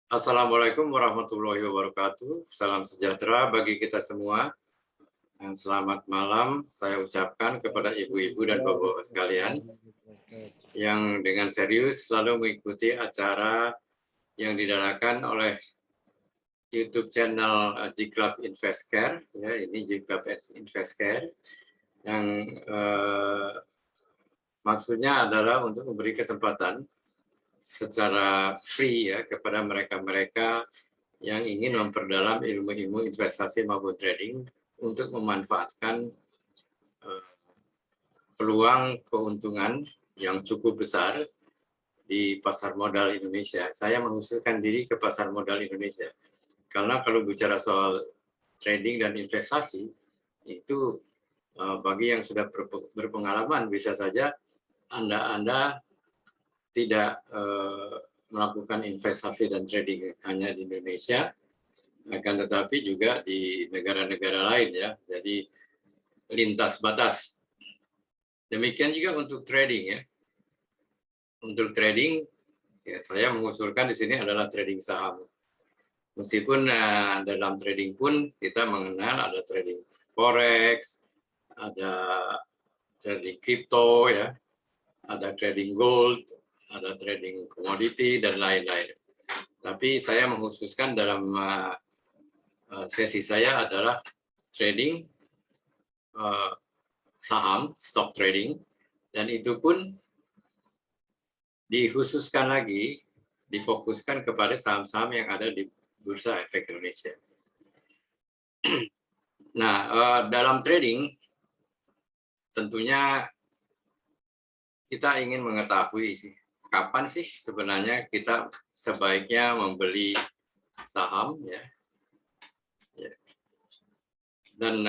Assalamualaikum warahmatullahi wabarakatuh. Salam sejahtera bagi kita semua. Dan selamat malam saya ucapkan kepada ibu-ibu dan bapak-bapak sekalian yang dengan serius selalu mengikuti acara yang diadakan oleh YouTube channel G-Club Investcare. Ya, ini G-Club Investcare yang maksudnya adalah untuk memberi kesempatan secara free ya kepada mereka-mereka yang ingin memperdalam ilmu-ilmu investasi maupun trading untuk memanfaatkan peluang keuntungan yang cukup besar di pasar modal Indonesia. Saya menghususkan diri ke pasar modal Indonesia. Karena kalau bicara soal trading dan investasi, itu bagi yang sudah berpengalaman bisa saja Anda tidak melakukan investasi dan trading hanya di Indonesia, akan tetapi juga di negara-negara lain ya. Jadi lintas batas. Demikian juga untuk trading ya. Untuk trading, ya, saya mengusulkan di sini adalah trading saham. Meskipun dalam trading pun kita mengenal ada trading forex, ada trading crypto ya, ada trading gold, ada trading komoditi dan lain-lain. Tapi saya mengkhususkan dalam sesi saya adalah trading saham, stock trading, dan itu pun dikhususkan lagi, difokuskan kepada saham-saham yang ada di Bursa Efek Indonesia. Nah, dalam trading, tentunya kita ingin mengetahui kapan sih sebenarnya kita sebaiknya membeli saham ya, dan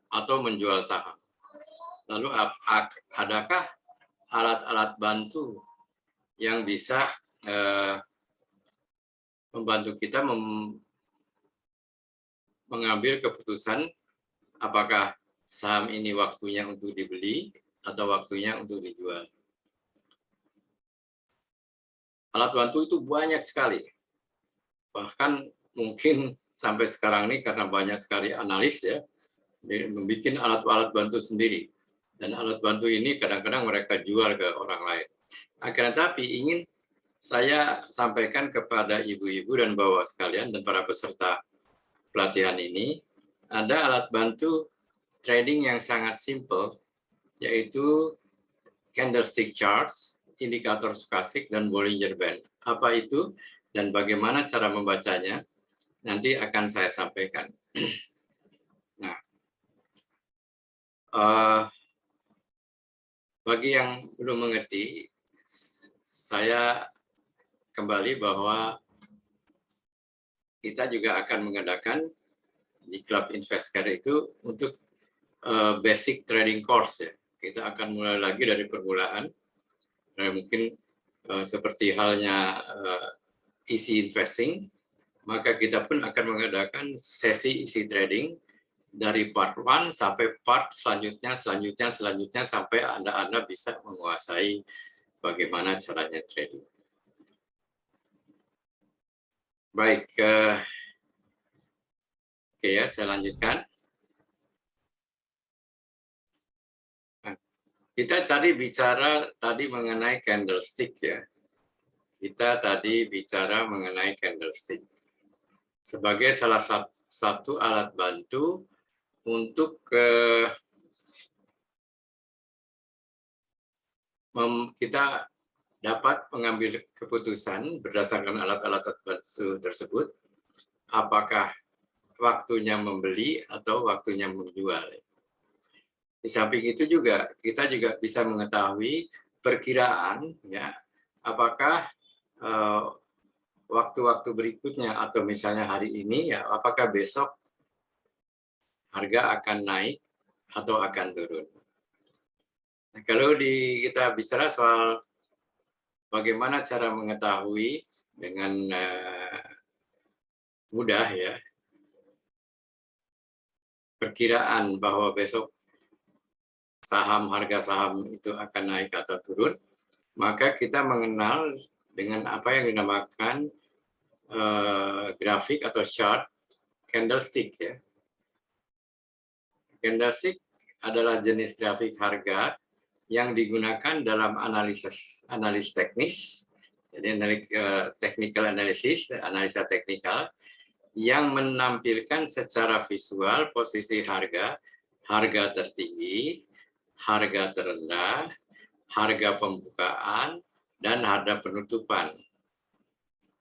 atau menjual saham. Lalu adakah alat-alat bantu yang bisa membantu kita mengambil keputusan apakah saham ini waktunya untuk dibeli atau waktunya untuk dijual. Alat bantu itu banyak sekali. Bahkan mungkin sampai sekarang ini karena banyak sekali analis ya, membuat alat-alat bantu sendiri. Dan alat bantu ini kadang-kadang mereka jual ke orang lain. Akan tetapi ingin saya sampaikan kepada ibu-ibu dan bapak sekalian dan para peserta pelatihan ini, ada alat bantu trading yang sangat simple, yaitu candlestick charts, indikator stokastik, dan Bollinger Band. Apa itu dan bagaimana cara membacanya, nanti akan saya sampaikan. Nah, bagi yang belum mengerti, saya kembali bahwa kita juga akan mengadakan di Club Investcare itu untuk basic trading course ya. Kita akan mulai lagi dari permulaan. Mungkin seperti halnya easy investing, maka kita pun akan mengadakan sesi easy trading dari part 1 sampai part selanjutnya sampai Anda bisa menguasai bagaimana caranya trading. Baik, oke ya, saya lanjutkan. Kita bicara tadi mengenai candlestick ya. Kita tadi bicara mengenai candlestick sebagai salah satu alat bantu untuk kita dapat mengambil keputusan berdasarkan alat-alat bantu tersebut, apakah waktunya membeli atau waktunya menjual. Di samping itu juga kita juga bisa mengetahui perkiraan ya, apakah waktu-waktu berikutnya atau misalnya hari ini ya, apakah besok harga akan naik atau akan turun. Nah, kalau kita bicara soal bagaimana cara mengetahui dengan mudah ya, perkiraan bahwa besok harga saham itu akan naik atau turun, maka kita mengenal dengan apa yang dinamakan grafik atau chart candlestick ya. Candlestick adalah jenis grafik harga yang digunakan dalam analis teknis, jadi technical analysis, analisa teknikal, yang menampilkan secara visual posisi harga, harga tertinggi, harga terendah, harga pembukaan, dan harga penutupan.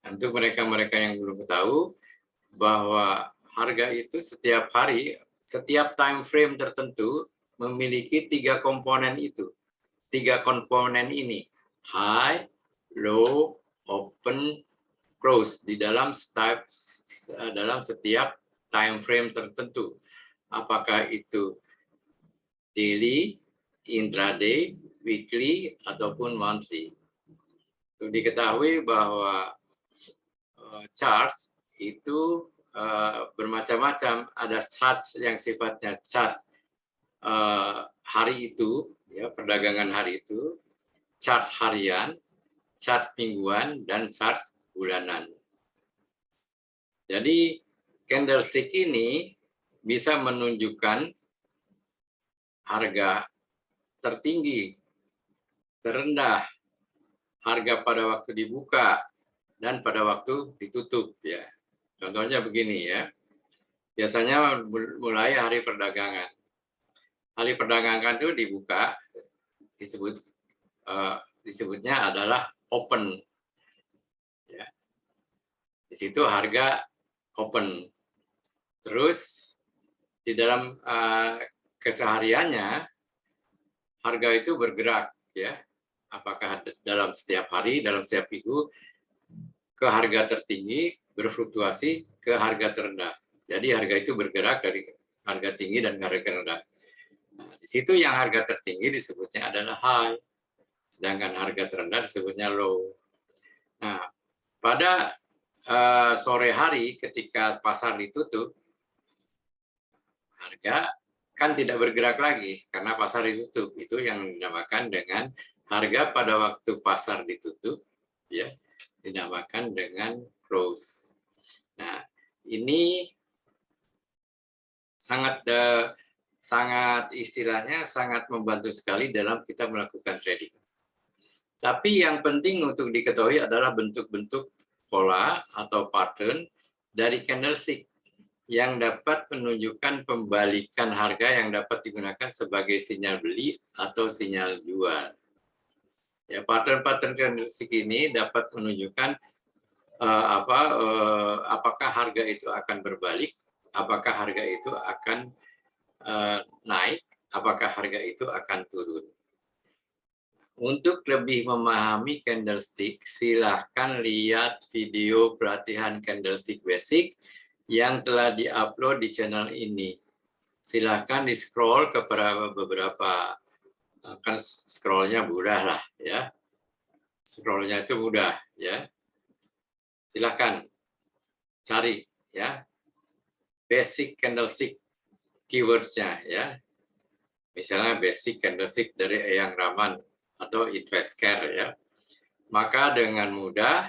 Untuk mereka-mereka yang belum tahu bahwa harga itu setiap hari, setiap time frame tertentu memiliki 3 komponen itu. 3 komponen ini, high, low, open, close, di dalam setiap time frame tertentu. Apakah itu daily, intraday, weekly, ataupun monthly. Untuk diketahui bahwa charts itu bermacam-macam. Ada chart yang sifatnya chart hari itu, ya, perdagangan hari itu, chart harian, chart mingguan, dan chart bulanan. Jadi candlestick ini bisa menunjukkan harga tertinggi, terendah, harga pada waktu dibuka, dan pada waktu ditutup ya. Contohnya begini ya. Biasanya mulai hari perdagangan. Hari perdagangan itu dibuka, disebutnya adalah open. Ya. Di situ harga open. Terus di dalam kesehariannya harga itu bergerak ya. Apakah dalam setiap hari, dalam setiap minggu, ke harga tertinggi berfluktuasi ke harga terendah. Jadi harga itu bergerak dari harga tinggi dan harga rendah. Nah, di situ yang harga tertinggi disebutnya adalah high, sedangkan harga terendah disebutnya low. Nah, pada sore hari ketika pasar ditutup, harga kan tidak bergerak lagi karena pasar ditutup. Itu yang dinamakan dengan harga pada waktu pasar ditutup, ya, dinamakan dengan close. Nah, ini sangat istilahnya sangat membantu sekali dalam kita melakukan trading. Tapi yang penting untuk diketahui adalah bentuk-bentuk pola atau pattern dari candlestick yang dapat menunjukkan pembalikan harga yang dapat digunakan sebagai sinyal beli atau sinyal jual. Ya, pattern-pattern candlestick ini dapat menunjukkan apakah harga itu akan berbalik, apakah harga itu akan naik, apakah harga itu akan turun. Untuk lebih memahami candlestick, silahkan lihat video pelatihan candlestick basic yang telah diupload di channel ini. Silahkan di-scroll kepada beberapa, kan scrollnya mudah lah ya. Scrollnya itu mudah ya. Silahkan cari ya basic candlestick keywordnya ya. Misalnya basic candlestick dari Eyang Rahman atau Invescare ya. Maka dengan mudah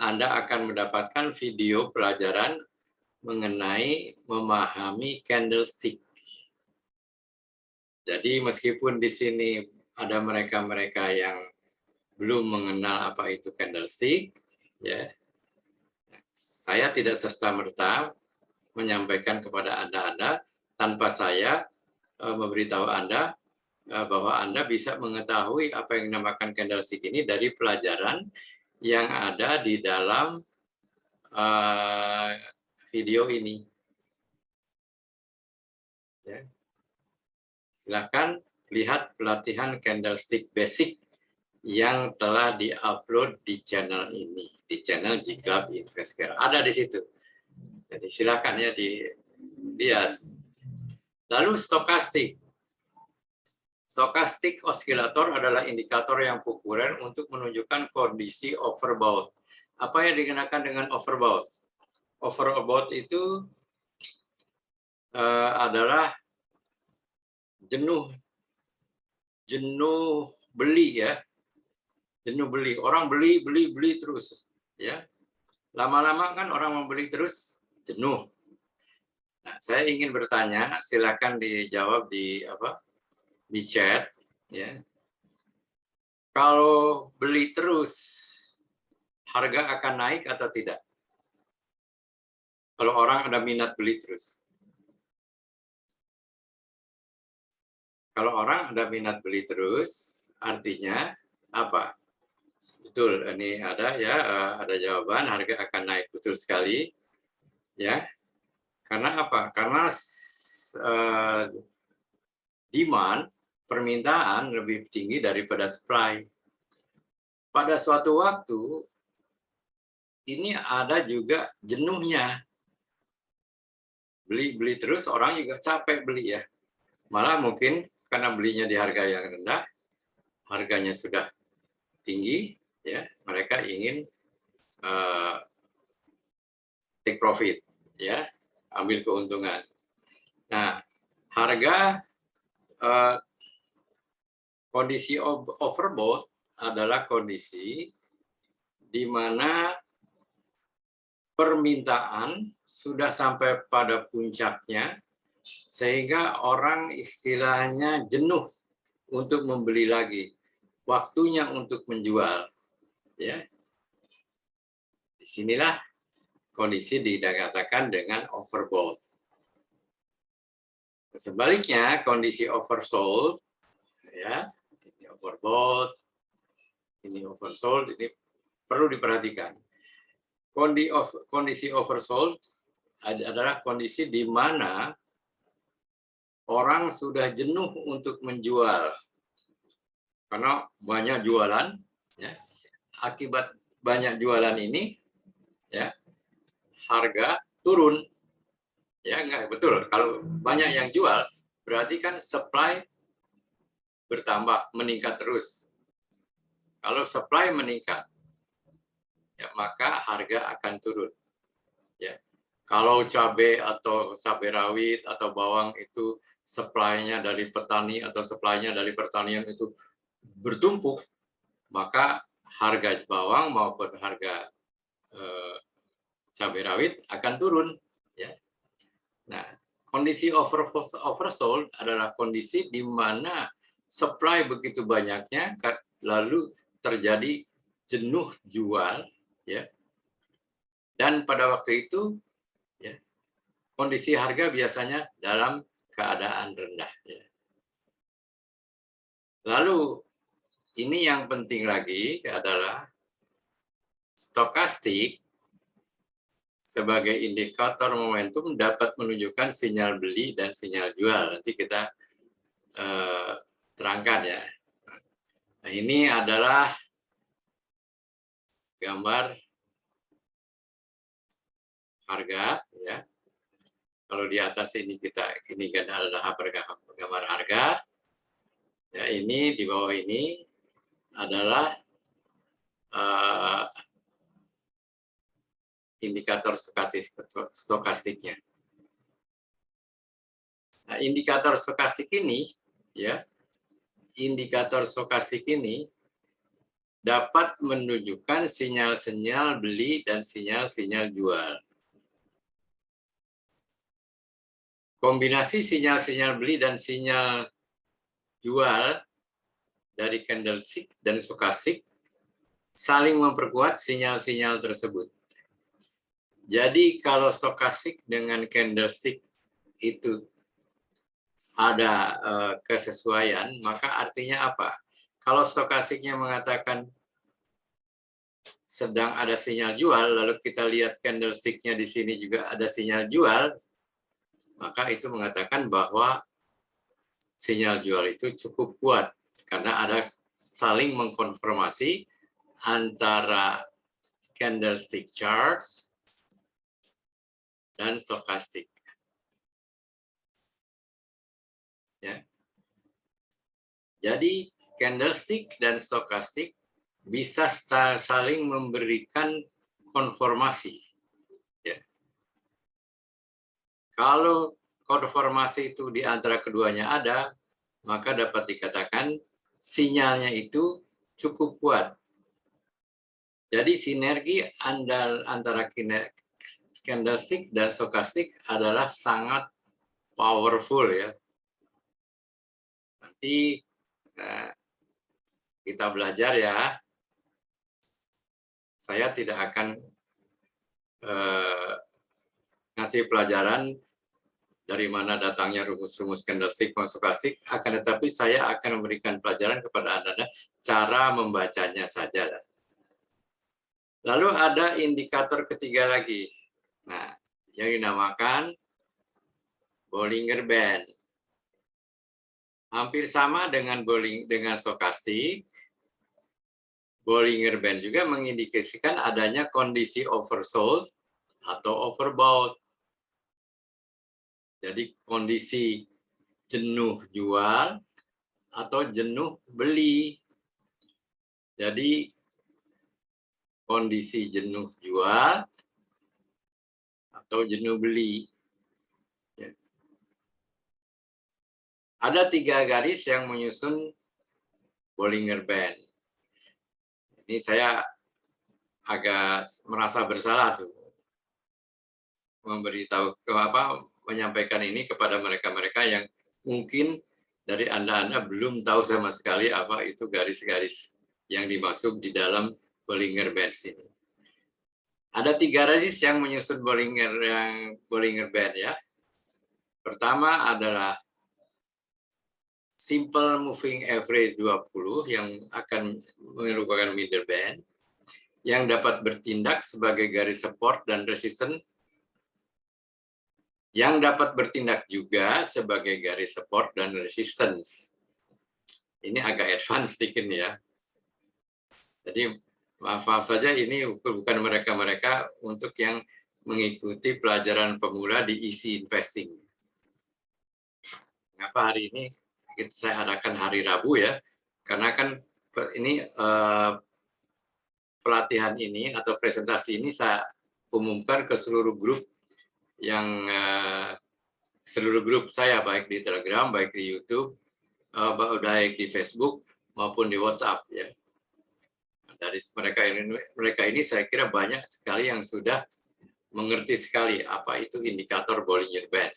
Anda akan mendapatkan video pelajaran mengenai memahami candlestick. Jadi meskipun di sini ada mereka-mereka yang belum mengenal apa itu candlestick, ya, saya tidak serta-merta menyampaikan kepada Anda tanpa saya memberitahu Anda bahwa Anda bisa mengetahui apa yang dinamakan candlestick ini dari pelajaran yang ada di dalam video ini. Ya. Silakan lihat pelatihan candlestick basic yang telah diupload di channel ini, di channel Jiklab Invescare. Ada di situ. Jadi silakan ya dilihat. Lalu stokastik. Stokastik osilator adalah indikator yang populer untuk menunjukkan kondisi overbought. Apa yang dikenakan dengan overbought? Overbought itu adalah jenuh beli ya, jenuh beli, orang beli terus ya. Lama-lama kan orang membeli terus jenuh. Nah, saya ingin bertanya, silakan dijawab di chat ya. Kalau beli terus, harga akan naik atau tidak? Kalau orang ada minat beli terus. Kalau orang ada minat beli terus, artinya apa? Betul, ini ada ya, ada jawaban, harga akan naik, betul sekali. Ya, karena apa? Karena demand, permintaan lebih tinggi daripada supply. Pada suatu waktu, ini ada juga jenuhnya. Beli terus, orang juga capek beli ya. Malah mungkin karena belinya di harga yang rendah, harganya sudah tinggi, ya mereka ingin take profit, ya ambil keuntungan. Nah, harga kondisi overbought adalah kondisi di mana permintaan sudah sampai pada puncaknya sehingga orang istilahnya jenuh untuk membeli lagi, waktunya untuk menjual, ya. Disinilah kondisi dikatakan dengan overbought. Sebaliknya kondisi oversold, ya, ini overbought, ini oversold, ini perlu diperhatikan. Kondisi oversold adalah kondisi di mana orang sudah jenuh untuk menjual karena banyak jualan, ya. Akibat banyak jualan ini, ya, harga turun, ya enggak betul. Kalau banyak yang jual, berarti kan supply bertambah, meningkat terus. Kalau supply meningkat, ya maka harga akan turun. Ya, kalau cabai atau cabai rawit atau bawang itu supply-nya dari petani atau supply-nya dari pertanian itu bertumpuk, maka harga bawang maupun harga cabai rawit akan turun. Ya. Nah, kondisi oversold adalah kondisi di mana supply begitu banyaknya, lalu terjadi jenuh jual, ya. Dan pada waktu itu, ya, kondisi harga biasanya dalam keadaan rendah. Ya. Lalu ini yang penting lagi adalah stokastik sebagai indikator momentum dapat menunjukkan sinyal beli dan sinyal jual. Nanti kita terangkan ya. Nah, ini adalah gambar harga ya. Kalau di atas ini adalah gambar harga. Ya, ini di bawah ini adalah indikator stokastiknya. Nah, indikator stokastik ini, ya, indikator stokastik ini dapat menunjukkan sinyal-sinyal beli dan sinyal-sinyal jual. Kombinasi sinyal-sinyal beli dan sinyal jual dari candlestick dan stokastik saling memperkuat sinyal-sinyal tersebut. Jadi kalau stokastik dengan candlestick itu ada kesesuaian, maka artinya apa? Kalau stokastiknya mengatakan sedang ada sinyal jual, lalu kita lihat candlestick-nya di sini juga ada sinyal jual, maka itu mengatakan bahwa sinyal jual itu cukup kuat karena ada saling mengkonfirmasi antara candlestick chart dan stokastik. Ya. Jadi candlestick dan stokastik bisa saling memberikan konfirmasi. Ya. Kalau konfirmasi itu di antara keduanya ada, maka dapat dikatakan sinyalnya itu cukup kuat. Jadi sinergi antara candlestick dan stokastik adalah sangat powerful ya. Nanti kita belajar ya. Saya tidak akan ngasih pelajaran dari mana datangnya rumus-rumus candlestick dan stokastik, akan tetapi saya akan memberikan pelajaran kepada Anda cara membacanya saja. Lalu ada indikator ketiga lagi. Nah, yang dinamakan Bollinger Band. Hampir sama dengan stokastik. Bollinger Band juga mengindikasikan adanya kondisi oversold atau overbought. Jadi kondisi jenuh jual atau jenuh beli. Jadi kondisi jenuh jual atau jenuh beli. Ada 3 garis yang menyusun Bollinger Band. Ini saya agak merasa bersalah tuh menyampaikan ini kepada mereka-mereka yang mungkin dari Anda belum tahu sama sekali apa itu garis-garis yang dimaksud di dalam Bollinger Band ini. Ada 3 garis yang menyusun Bollinger Band ya. Pertama adalah simple moving average 20 yang akan merupakan middle band yang dapat bertindak sebagai garis support dan resistance, yang dapat bertindak juga sebagai garis support dan resistance. Ini agak advance sedikit ya. Jadi maaf saja ini bukan mereka-mereka untuk yang mengikuti pelajaran pemula di easy investing. Kenapa hari ini saya adakan hari Rabu ya? Karena kan ini pelatihan ini atau presentasi ini saya umumkan ke seluruh grup seluruh grup saya, baik di Telegram, baik di YouTube, baik di Facebook maupun di WhatsApp ya. Dari mereka ini saya kira banyak sekali yang sudah mengerti sekali apa itu indikator Bollinger Band.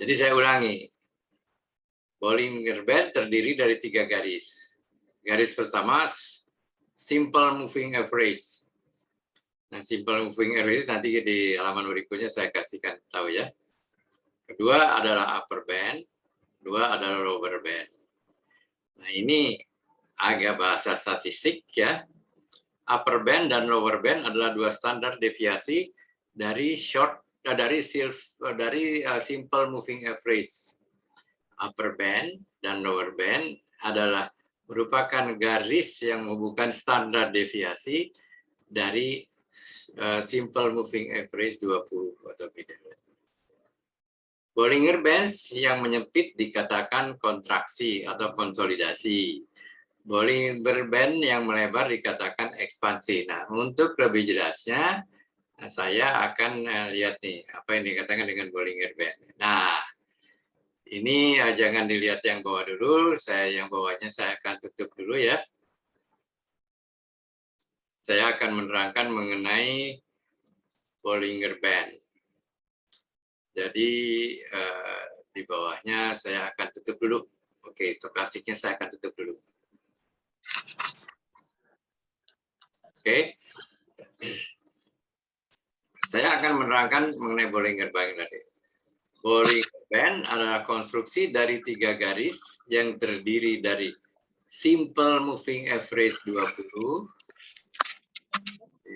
Jadi saya ulangi, Bollinger Band terdiri dari 3 garis. Garis pertama simple moving average. Nah, simple moving average nanti di halaman berikutnya saya kasihkan tahu ya. Kedua adalah upper band, 2 adalah lower band. Nah, ini agak bahasa statistik ya. Upper band dan lower band adalah 2 standar deviasi dari simple moving average. Upper band dan lower band adalah merupakan garis yang bukan standar deviasi dari simple moving average 20 atau middle band. Bollinger Bands yang menyempit dikatakan kontraksi atau konsolidasi. Bollinger Band yang melebar dikatakan ekspansi. Nah, untuk lebih jelasnya, saya akan lihat nih apa yang dikatakan dengan Bollinger Band. Nah, ini jangan dilihat yang bawah dulu, yang bawahnya saya akan tutup dulu ya. Saya akan menerangkan mengenai Bollinger Band. Jadi di bawahnya saya akan tutup dulu. Oke, stokastiknya saya akan tutup dulu. Oke. Saya akan menerangkan mengenai Bollinger Band tadi. Bollinger Band adalah konstruksi dari 3 garis yang terdiri dari simple moving average 20.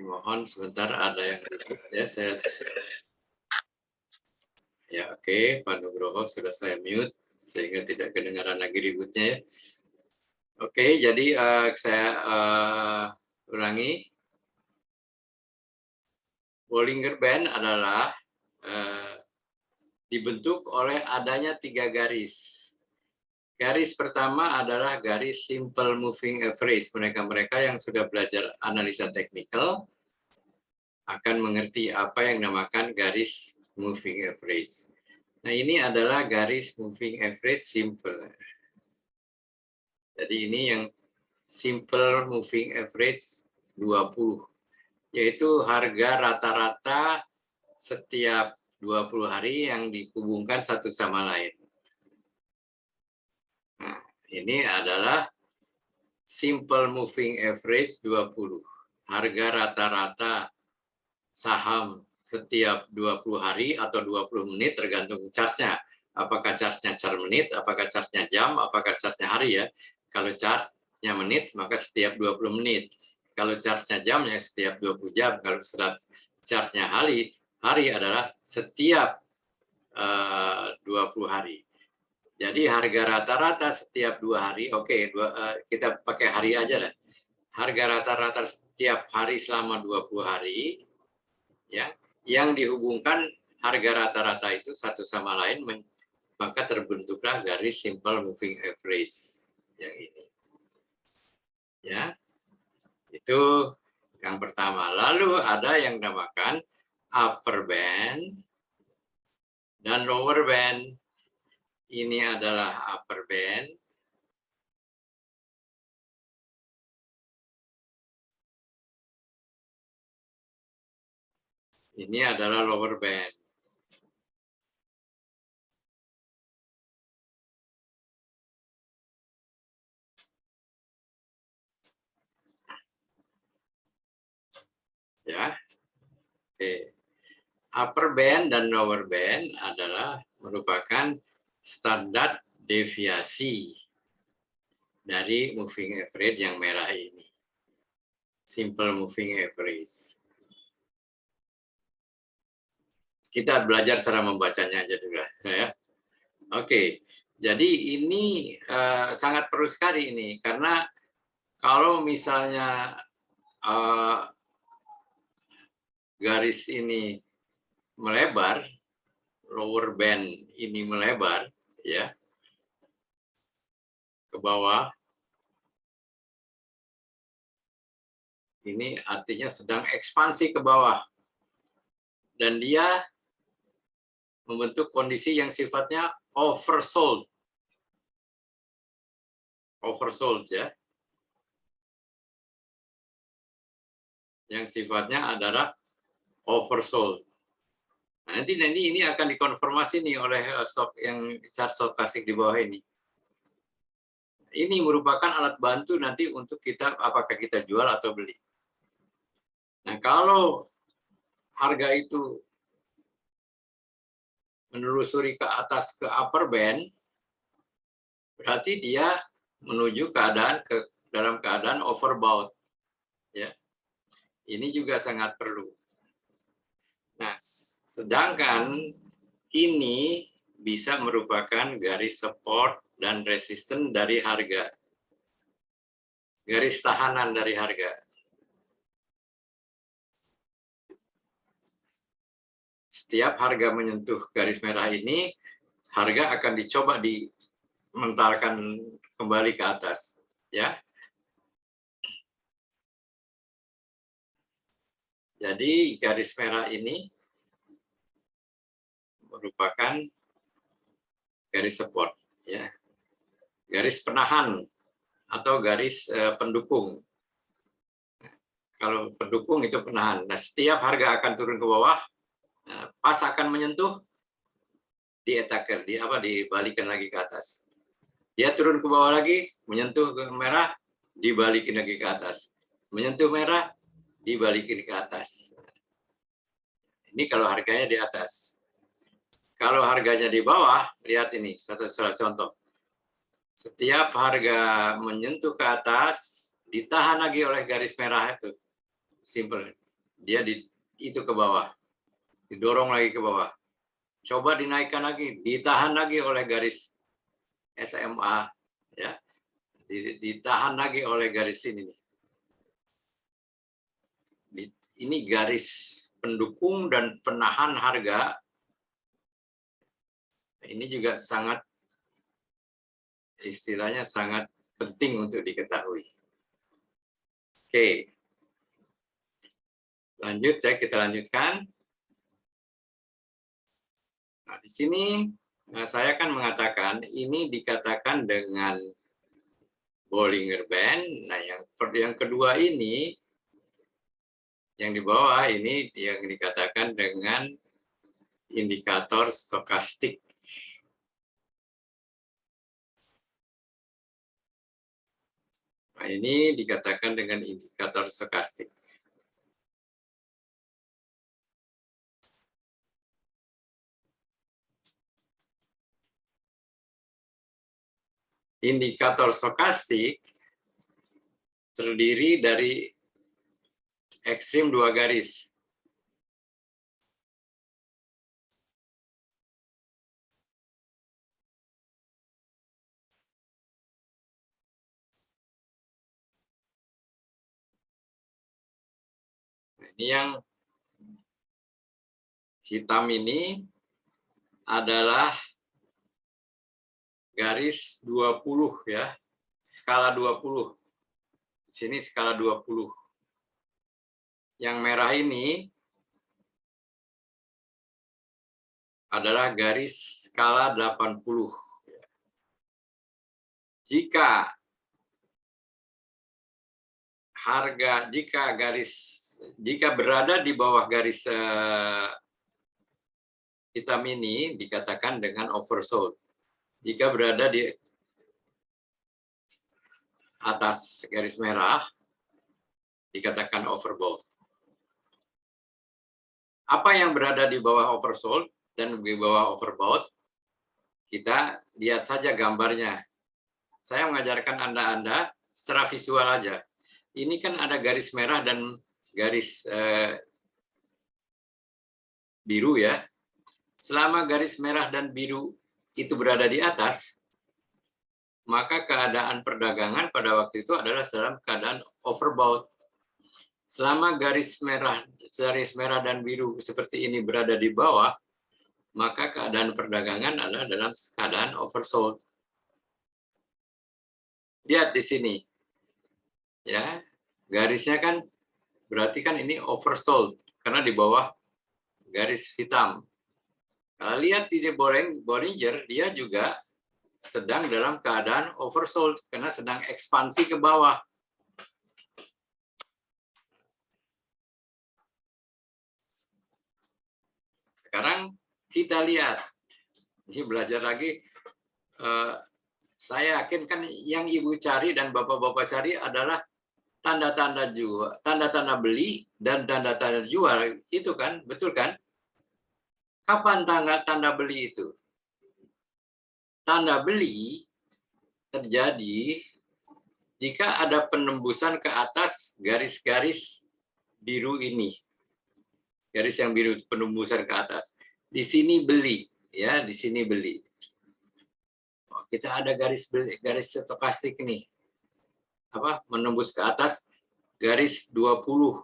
Mohon sebentar ada yang ya ya oke, Pak Nugroho sudah saya mute sehingga tidak kedengaran lagi ributnya ya. Oke, jadi saya ulangi. Bollinger Band adalah dibentuk oleh adanya 3 garis. Garis pertama adalah garis simple moving average. Mereka-mereka yang sudah belajar analisa teknikal akan mengerti apa yang dinamakan garis moving average. Nah, ini adalah garis moving average simple. Jadi ini yang simple moving average 20, yaitu harga rata-rata setiap 20 hari yang dihubungkan satu sama lain. Nah, ini adalah simple moving average 20. Harga rata-rata saham setiap 20 hari atau 20 menit tergantung charge-nya. Apakah charge-nya charge menit, apakah charge-nya jam, apakah charge-nya hari ya. Kalau charge-nya menit, maka setiap 20 menit. Kalau charge-nya jam, ya setiap 20 jam. Kalau charge-nya hari adalah setiap 20 hari. Jadi harga rata-rata setiap 2 hari, oke, kita pakai hari aja lah. Harga rata-rata setiap hari selama 20 hari, ya, yang dihubungkan harga rata-rata itu satu sama lain, maka terbentuklah garis simple moving average yang ini. Ya, itu yang pertama. Lalu ada yang dinamakan upper band dan lower band. Ini adalah upper band. Ini adalah lower band. Ya. Oke. Upper band dan lower band adalah merupakan standar deviasi dari moving average yang merah ini. Simple moving average. Kita belajar cara membacanya aja dulu ya. Oke, jadi ini sangat perlu sekali ini, karena kalau misalnya garis ini melebar, lower band ini melebar, ya, ke bawah, ini artinya sedang ekspansi ke bawah, dan dia membentuk kondisi yang sifatnya oversold, ya, yang sifatnya adalah oversold. Nah, nanti ini akan dikonfirmasi nih oleh stok yang chart stokastik di bawah ini. Ini merupakan alat bantu nanti untuk kita apakah kita jual atau beli. Nah, kalau harga itu menelusuri ke atas ke upper band, berarti dia menuju dalam keadaan overbought. Ya. Ini juga sangat perlu. Nah, sedangkan ini bisa merupakan garis support dan resisten dari harga. Garis tahanan dari harga. Setiap harga menyentuh garis merah ini, harga akan dicoba dimentalkan kembali ke atas, ya. Jadi garis merah ini merupakan garis support, ya. Garis penahan atau garis pendukung. Kalau pendukung itu penahan. Nah, setiap harga akan turun ke bawah, pas akan menyentuh, dibalikan lagi ke atas. Dia turun ke bawah lagi, menyentuh ke merah, dibalikin lagi ke atas. Menyentuh merah, dibalikin ke atas. Ini kalau harganya di atas. Kalau harganya di bawah, lihat ini, satu contoh. Setiap harga menyentuh ke atas, ditahan lagi oleh garis merah itu. Simple. Dia itu ke bawah. Didorong lagi ke bawah. Coba dinaikkan lagi, ditahan lagi oleh garis SMA, ya. Ditahan lagi oleh garis ini. Ini garis pendukung dan penahan harga. Ini juga sangat, istilahnya sangat penting untuk diketahui. Oke. Lanjut ya, kita lanjutkan. Nah, di sini saya akan mengatakan ini dikatakan dengan Bollinger Band. Nah, yang kedua ini Yang di bawah ini yang dikatakan dengan indikator stokastik. Nah, ini dikatakan dengan indikator stokastik. Indikator stokastik terdiri dari ekstrim 2 garis. Ini yang hitam ini adalah garis 20 ya, skala 20. Di sini skala 20. Yang merah ini adalah garis skala 80. Jika jika berada di bawah garis hitam ini dikatakan dengan oversold. Jika berada di atas garis merah dikatakan overbought. Apa yang berada di bawah oversold dan di bawah overbought? Kita lihat saja gambarnya. Saya mengajarkan Anda secara visual aja. Ini kan ada garis merah dan garis biru ya. Selama garis merah dan biru itu berada di atas, maka keadaan perdagangan pada waktu itu adalah dalam keadaan overbought. Selama garis merah dan biru seperti ini berada di bawah, maka keadaan perdagangan adalah dalam keadaan oversold. Lihat di sini. Ya, garisnya kan berarti kan ini oversold karena di bawah garis hitam. Kalau lihat di Bollinger, dia juga sedang dalam keadaan oversold karena sedang ekspansi ke bawah. Sekarang kita lihat, ini belajar lagi. Saya yakin kan yang Ibu cari dan Bapak-bapak cari adalah tanda-tanda jual, tanda-tanda beli dan tanda-tanda jual, itu kan, betul kan? Kapan tanda beli itu? Tanda beli terjadi jika ada penembusan ke atas garis-garis biru ini. Garis yang biru itu penembusan ke atas. Di sini beli, ya, di sini beli. Kita ada garis stokastik nih. Apa? Menembus ke atas garis 20.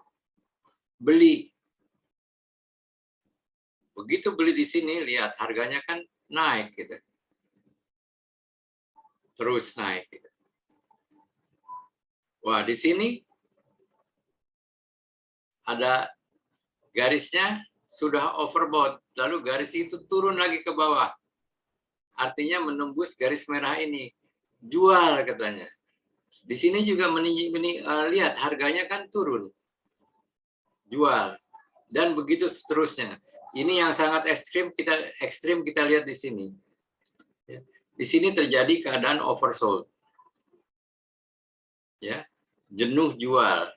Beli. Begitu beli di sini, lihat harganya kan naik gitu. Terus naik gitu. Wah, di sini ada garisnya sudah overbought, lalu garis itu turun lagi ke bawah. Artinya menembus garis merah ini. Jual katanya. Di sini juga lihat harganya kan turun. Jual. Dan begitu seterusnya. Ini yang sangat ekstrim kita lihat di sini. Di sini terjadi keadaan oversold. Ya. Jenuh jual.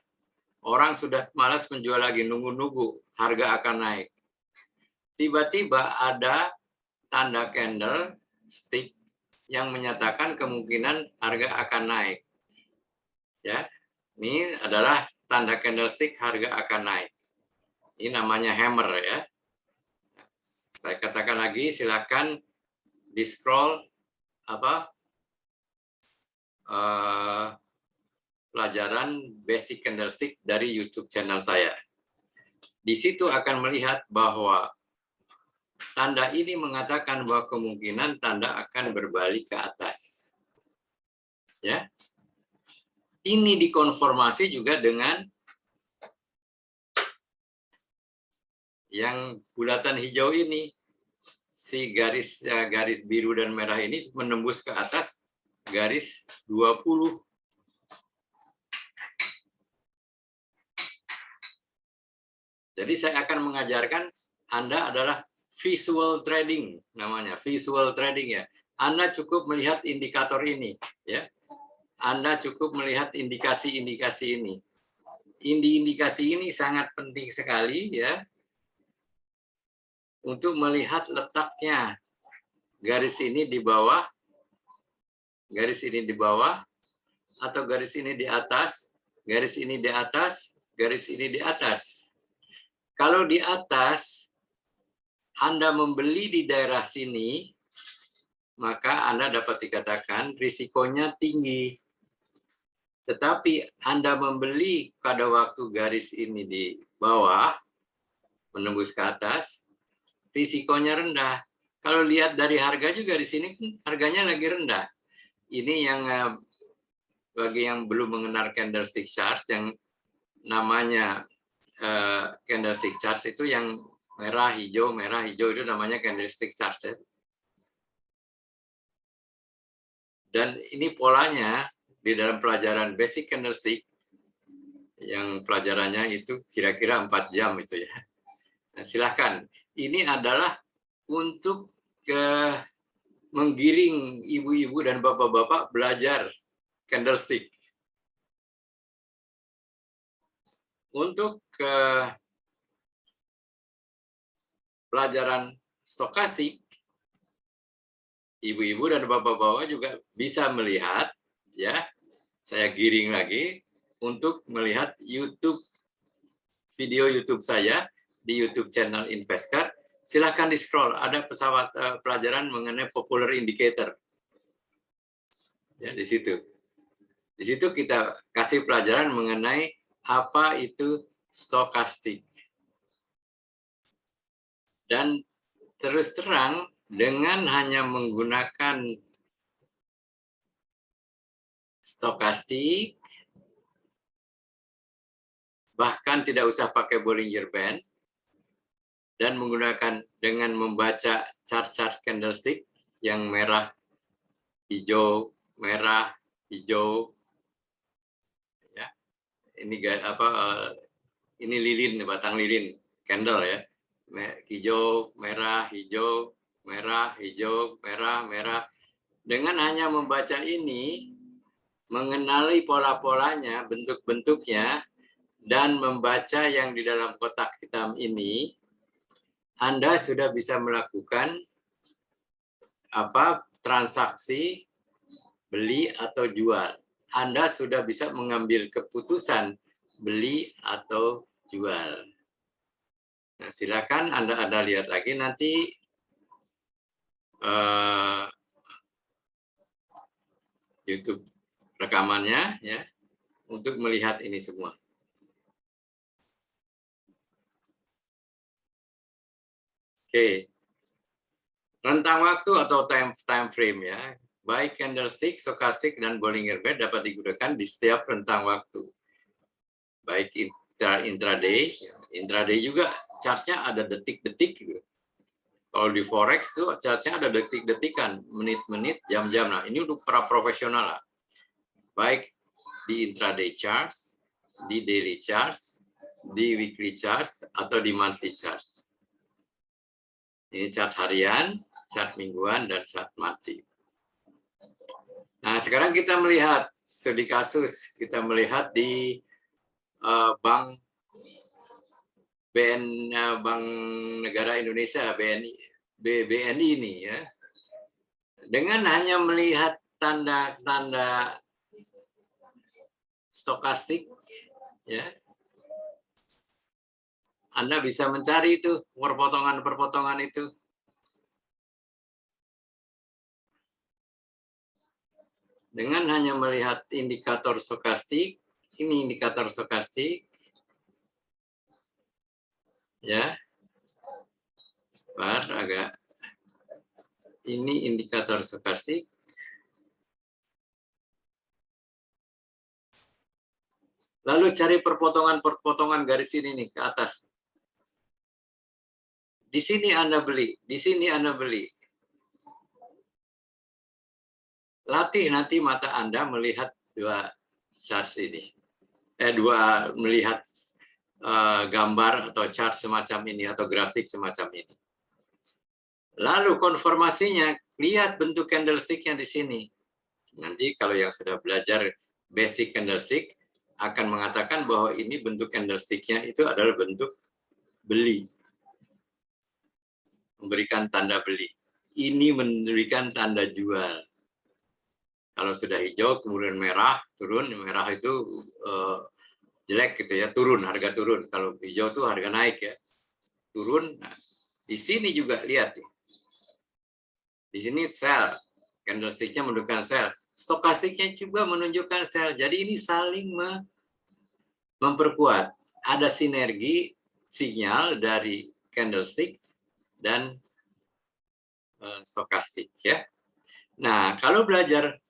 Orang sudah malas menjual lagi, nunggu-nunggu harga akan naik. Tiba-tiba ada tanda candle stick yang menyatakan kemungkinan harga akan naik. Ya, ini adalah tanda candlestick harga akan naik. Ini namanya hammer ya. Saya katakan lagi, silakan di scroll pelajaran basic candlestick dari YouTube channel saya. Di situ akan melihat bahwa tanda ini mengatakan bahwa kemungkinan tanda akan berbalik ke atas. Ya. Ini dikonformasi juga dengan yang bulatan hijau ini. Si garis biru dan merah ini menembus ke atas garis 20. Jadi saya akan mengajarkan Anda adalah visual trading namanya, visual trading ya. Anda cukup melihat indikator ini ya. Anda cukup melihat indikasi-indikasi ini. Indikasi ini sangat penting sekali ya untuk melihat letaknya. Garis ini di bawah, garis ini di bawah, atau garis ini di atas, garis ini di atas, garis ini di atas. Kalau di atas, Anda membeli di daerah sini, maka Anda dapat dikatakan risikonya tinggi. Tetapi Anda membeli pada waktu garis ini di bawah, menembus ke atas, risikonya rendah. Kalau lihat dari harga juga di sini, harganya lagi rendah. Ini yang bagi yang belum mengenal candlestick chart, yang namanya candlestick chart itu yang merah, hijau itu namanya candlestick chart. Ya. Dan ini polanya di dalam pelajaran basic candlestick, yang pelajarannya itu kira-kira 4 jam itu ya. Nah, silahkan. Ini adalah untuk menggiring ibu-ibu dan bapak-bapak belajar candlestick. Untuk pelajaran stokastik, ibu-ibu dan bapak-bapak juga bisa melihat, ya. Saya giring lagi untuk melihat video YouTube saya di YouTube channel Investcard. Silahkan di scroll, ada pelajaran mengenai popular indicator. Ya, di situ. Di situ kita kasih pelajaran mengenai apa itu stokastik. Dan terus terang, dengan hanya menggunakan stokastik, bahkan tidak usah pakai Bollinger Band, dan menggunakan dengan membaca chart-chart candlestick yang merah, hijau, merah, hijau, ya. Ini apa? Ini lilin, batang lilin, candle ya. Hijau, merah, hijau, merah, hijau, merah, merah. Dengan hanya membaca ini, mengenali pola-polanya, bentuk-bentuknya, dan membaca yang di dalam kotak hitam ini, Anda sudah bisa melakukan transaksi beli atau jual. Anda sudah bisa mengambil keputusan beli atau jual. Nah, silakan Anda lihat lagi nanti YouTube rekamannya ya untuk melihat ini semua. Oke. Rentang waktu atau time frame ya. Baik candlestick, stochastic, dan Bollinger Band dapat digunakan di setiap rentang waktu. Baik intraday, intraday juga chartnya ada detik-detik. Kalau di forex tuh chartnya ada detik-detikan, menit-menit, jam-jam. Nah, ini untuk para profesional lah. Baik di intraday charts, di daily charts, di weekly charts, atau di monthly charts. Ini chart harian, chart mingguan, dan chart mati. Nah, sekarang kita melihat studi kasus. Kita melihat di Bank Negara Indonesia, BNI ini ya. Dengan hanya melihat tanda-tanda stokastik, ya, Anda bisa mencari itu perpotongan-perpotongan itu. Dengan hanya melihat indikator stokastik, ini indikator stokastik, ya, sebentar agak, ini indikator stokastik. Lalu cari perpotongan-perpotongan garis ini nih ke atas. Di sini Anda beli, di sini Anda beli. Latih nanti mata Anda melihat dua chart ini. Melihat gambar atau chart semacam ini atau grafik semacam ini. Lalu konformasinya, lihat bentuk candlestick-nya di sini. Nanti kalau yang sudah belajar basic candlestick akan mengatakan bahwa ini bentuk candlestick-nya itu adalah bentuk beli. Memberikan tanda beli. Ini memberikan tanda jual. Kalau sudah hijau kemudian merah, turun, merah itu jelek gitu ya, turun, harga turun. Kalau hijau itu harga naik ya. Turun. Nah, di sini juga lihat. Di sini sell. Candlestick-nya menunjukkan sell. Stokastiknya juga menunjukkan sell. Jadi ini saling memperkuat. Ada sinergi sinyal dari candlestick dan stokastik ya. Nah, kalau belajar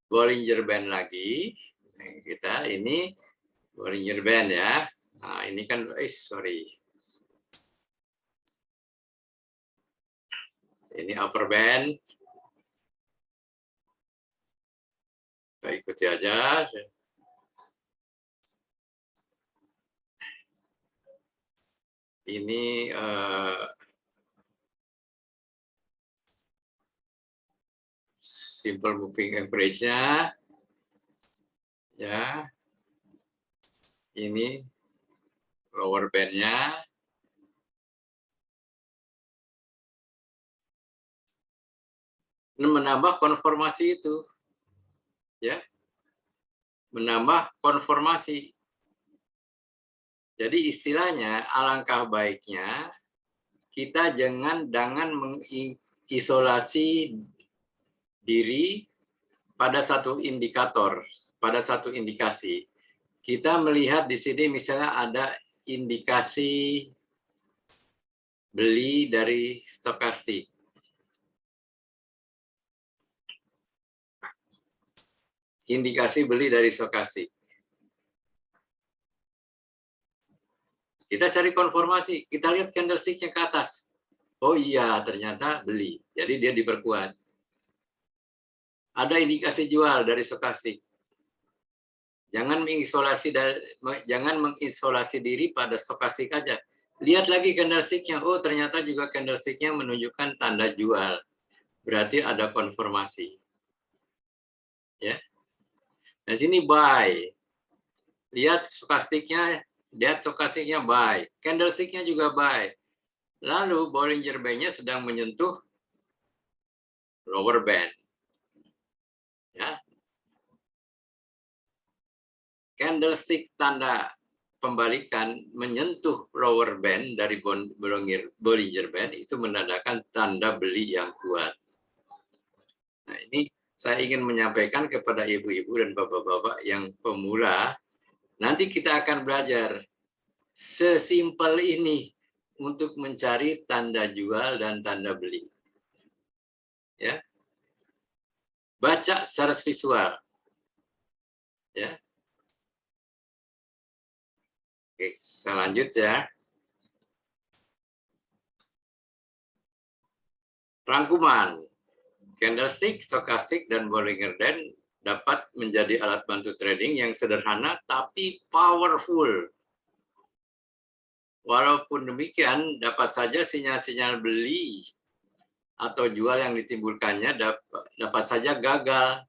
Bollinger Band lagi, kita ini Bollinger Band ya. Nah, ini kan sorry. Ini upper band. Kita ikuti aja. Ini simple moving average-nya. Ya. Ini lower band-nya. Menambah konformasi itu. Ya. Menambah konformasi. Jadi istilahnya alangkah baiknya kita jangan mengisolasi diri pada satu indikator, pada satu indikasi. Kita melihat di sini misalnya ada indikasi beli dari stokastik. Indikasi beli dari stokastik. Kita cari konformasi, kita lihat candlestick-nya ke atas. Oh iya, ternyata beli. Jadi dia diperkuat. Ada indikasi jual dari stokastik. Jangan mengisolasi diri pada stokastik aja. Lihat lagi candlestick-nya. Oh, ternyata juga candlestick-nya menunjukkan tanda jual. Berarti ada konformasi. Ya. Nah, sini buy. Lihat stokastiknya, buy. Candlestick-nya juga buy. Lalu Bollinger Band-nya sedang menyentuh lower band. Ya. Candlestick tanda pembalikan menyentuh lower band dari Bollinger Band itu menandakan tanda beli yang kuat. Nah, ini saya ingin menyampaikan kepada ibu-ibu dan bapak-bapak yang pemula, nanti kita akan belajar sesimpel ini untuk mencari tanda jual dan tanda beli. Ya. Baca secara visual. Ya. Oke, saya lanjut ya. Rangkuman. Candlestick, stokastik, dan Bollinger Band dapat menjadi alat bantu trading yang sederhana tapi powerful. Walaupun demikian, dapat saja sinyal-sinyal beli atau jual yang ditimbulkannya dapat saja gagal.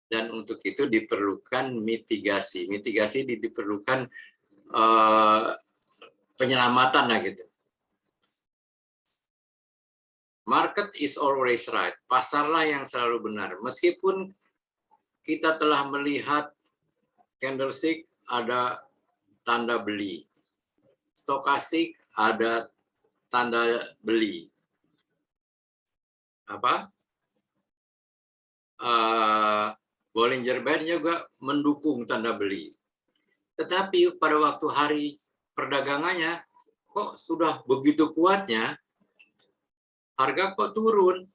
Dan untuk itu diperlukan mitigasi. Mitigasi diperlukan penyelamatan lah gitu. Market is always right. Pasarlah yang selalu benar. Meskipun kita telah melihat candlestick ada tanda beli. Stokastik ada tanda beli. Bollinger Band juga mendukung tanda beli. Tetapi pada waktu hari perdagangannya kok sudah begitu kuatnya, harga kok turun.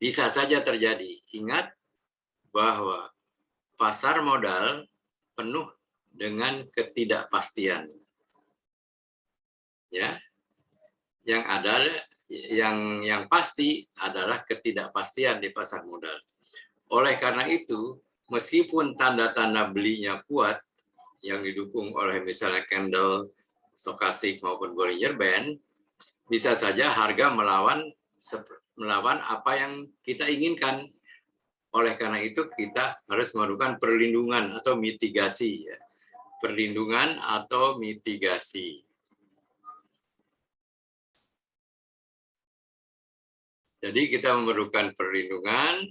Bisa saja terjadi. Ingat bahwa pasar modal penuh dengan ketidakpastian. Ya. Yang pasti adalah ketidakpastian di pasar modal. Oleh karena itu, meskipun tanda-tanda belinya kuat, didukung oleh misalnya candle, stokastik maupun Bollinger Band, bisa saja harga melawan apa yang kita inginkan. Oleh karena itu kita harus melakukan perlindungan atau mitigasi, ya. Perlindungan atau mitigasi. Jadi kita memerlukan perlindungan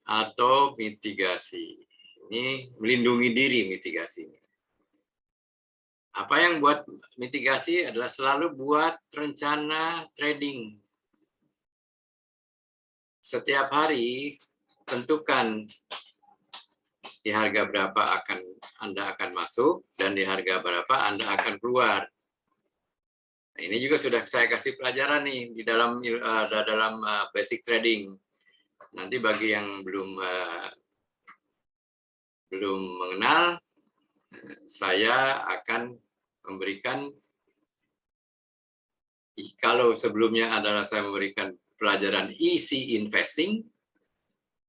atau mitigasi. Ini melindungi diri mitigasi. Apa yang buat mitigasi adalah selalu buat rencana trading. Setiap hari tentukan di harga berapa Anda akan masuk dan di harga berapa Anda akan keluar. Nah, ini juga sudah saya kasih pelajaran nih di dalam basic trading. Nanti bagi yang belum mengenal, saya akan memberikan, kalau sebelumnya adalah saya memberikan pelajaran easy investing,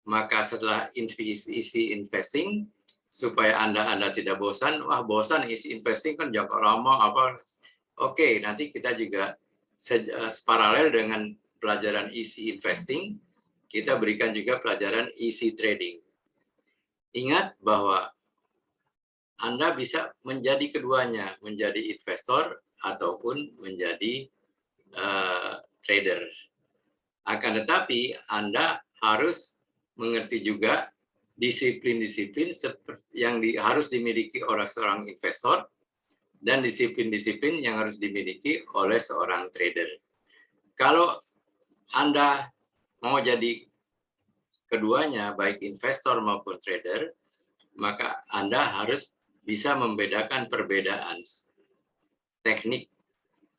maka setelah easy investing, supaya Anda tidak bosan, wah bosan easy investing kan jangka lama apa. Oke, nanti kita juga paralel dengan pelajaran easy investing, kita berikan juga pelajaran easy trading. Ingat bahwa Anda bisa menjadi keduanya, menjadi investor ataupun menjadi trader. Akan tetapi Anda harus mengerti juga disiplin-disiplin yang harus dimiliki oleh seorang investor dan disiplin-disiplin yang harus dimiliki oleh seorang trader. Kalau Anda mau jadi keduanya, baik investor maupun trader, maka Anda harus bisa membedakan perbedaan teknik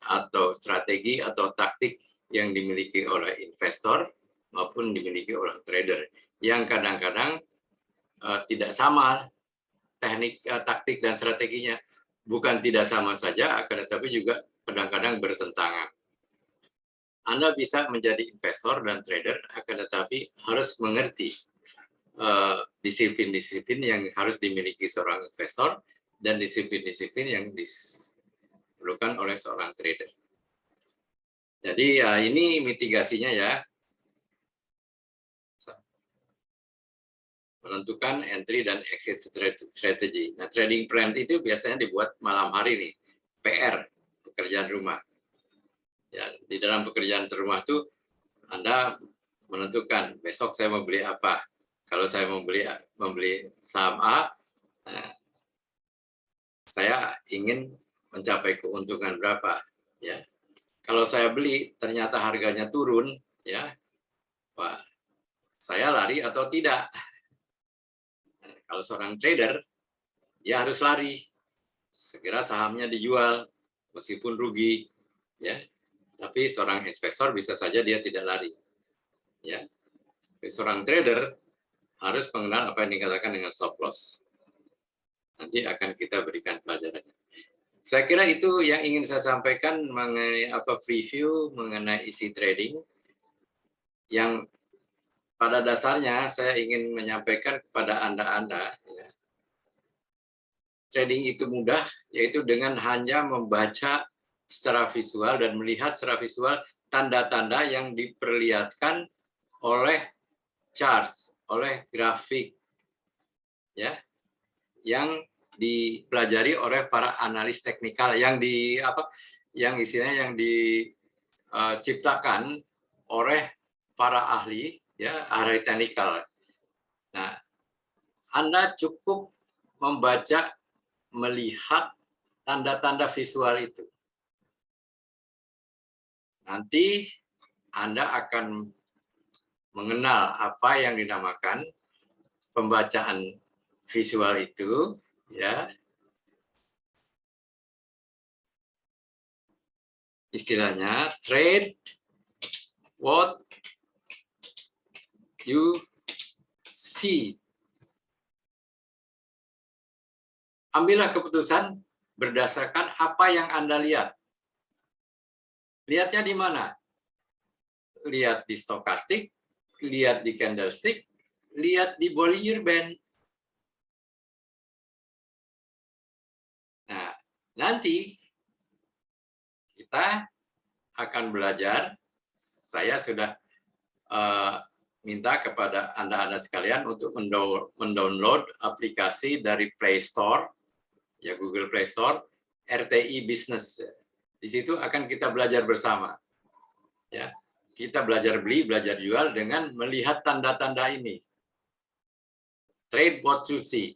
atau strategi atau taktik yang dimiliki oleh investor maupun dimiliki oleh trader, yang kadang-kadang tidak sama teknik, taktik, dan strateginya. Bukan tidak sama saja, akan tetapi juga kadang-kadang bertentangan. Anda bisa menjadi investor dan trader, akan tetapi harus mengerti disiplin-disiplin yang harus dimiliki seorang investor dan disiplin-disiplin yang diperlukan oleh seorang trader. Jadi ini mitigasinya ya. Menentukan entry dan exit strategy. Nah, trading plan itu biasanya dibuat malam hari nih, PR, pekerjaan rumah. Ya, di dalam pekerjaan rumah itu Anda menentukan besok saya mau beli apa. Kalau saya membeli saham A, saya ingin mencapai keuntungan berapa, ya. Kalau saya beli ternyata harganya turun, ya, wah, saya lari atau tidak. Kalau seorang trader, dia harus lari. Segera sahamnya dijual, meskipun rugi. Ya. Tapi seorang investor bisa saja dia tidak lari. Ya. Tapi seorang trader harus mengenal apa yang dikatakan dengan stop loss. Nanti akan kita berikan pelajarannya. Saya kira itu yang ingin saya sampaikan mengenai preview mengenai isi trading. Yang pada dasarnya saya ingin menyampaikan kepada Anda, ya, trading itu mudah, yaitu dengan hanya membaca secara visual dan melihat secara visual tanda-tanda yang diperlihatkan oleh charts, oleh grafik, ya, yang dipelajari oleh para analis teknikal yang istilahnya yang diciptakan oleh para ahli, ya, ahli teknikal. Nah, Anda cukup membaca, melihat tanda-tanda visual itu. Nanti Anda akan mengenal apa yang dinamakan pembacaan visual itu, ya. Istilahnya trade what you see. Ambillah keputusan berdasarkan apa yang Anda lihat. Lihatnya di mana? Lihat di stokastik, lihat di candlestick, lihat di Bollinger Band. Nanti kita akan belajar, saya sudah minta kepada Anda sekalian untuk mendownload aplikasi dari Play Store, ya Google Play Store, RTI Business. Di situ akan kita belajar bersama. Ya, kita belajar beli, belajar jual dengan melihat tanda-tanda ini. Trade what you see.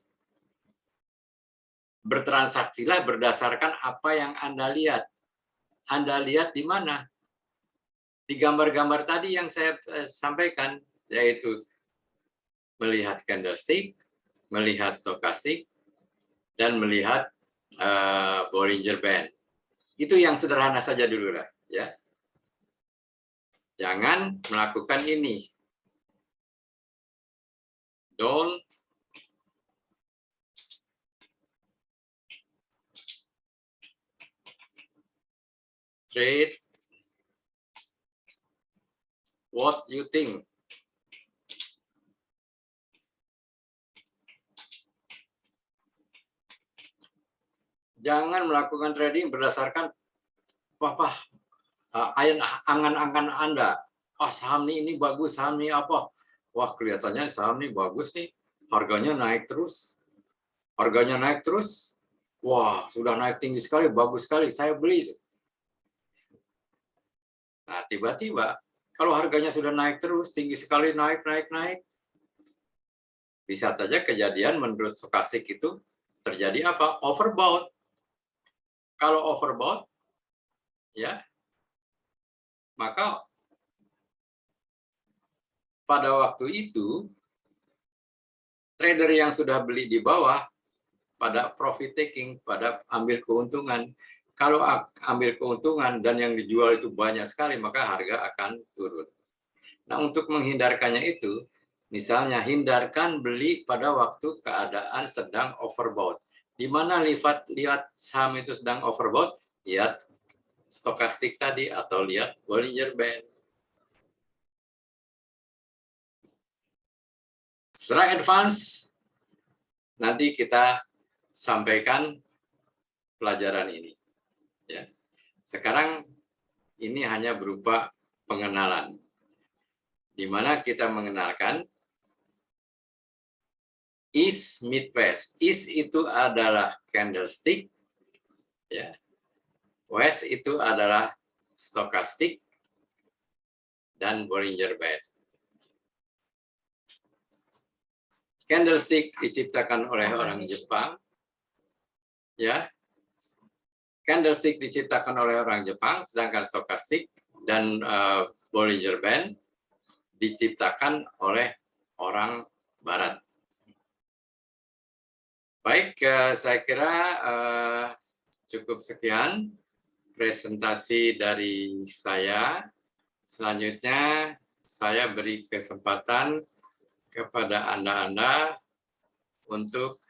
Bertransaksilah berdasarkan apa yang Anda lihat. Anda lihat di mana? Di gambar-gambar tadi yang saya sampaikan, yaitu melihat candlestick, melihat stokastik, dan melihat Bollinger Band. Itu yang sederhana saja dulu lah, ya. Jangan melakukan ini. Don't trade what you think. Jangan melakukan trading berdasarkan angan-angan Anda. Saham ini bagus, saham ini apa? Wah, kelihatannya saham ini bagus nih. Harganya naik terus. Harganya naik terus. Wah, sudah naik tinggi sekali, bagus sekali. Saya beli. Nah, tiba-tiba kalau harganya sudah naik terus, tinggi sekali, naik. Bisa saja kejadian menurut stokastik itu terjadi apa? Overbought. Kalau overbought, ya, maka pada waktu itu trader yang sudah beli di bawah pada profit taking, pada ambil keuntungan. Kalau ambil keuntungan dan yang dijual itu banyak sekali, maka harga akan turun. Nah, untuk menghindarkannya itu, misalnya hindarkan beli pada waktu keadaan sedang overbought. Di mana lihat saham itu sedang overbought? Lihat stokastik tadi atau lihat Bollinger Band. Setelah advance, nanti kita sampaikan pelajaran ini. Ya. Sekarang ini hanya berupa pengenalan, di mana kita mengenalkan East Midwest. East itu adalah candlestick, ya. West itu adalah stokastik dan Bollinger Band. Candlestick diciptakan oleh orang Jepang, ya. Candlestick diciptakan oleh orang Jepang, sedangkan stokastik dan Bollinger Band diciptakan oleh orang Barat. Baik, saya kira cukup sekian presentasi dari saya. Selanjutnya saya beri kesempatan kepada Anda untuk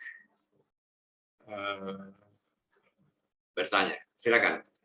bertanya. Silakan.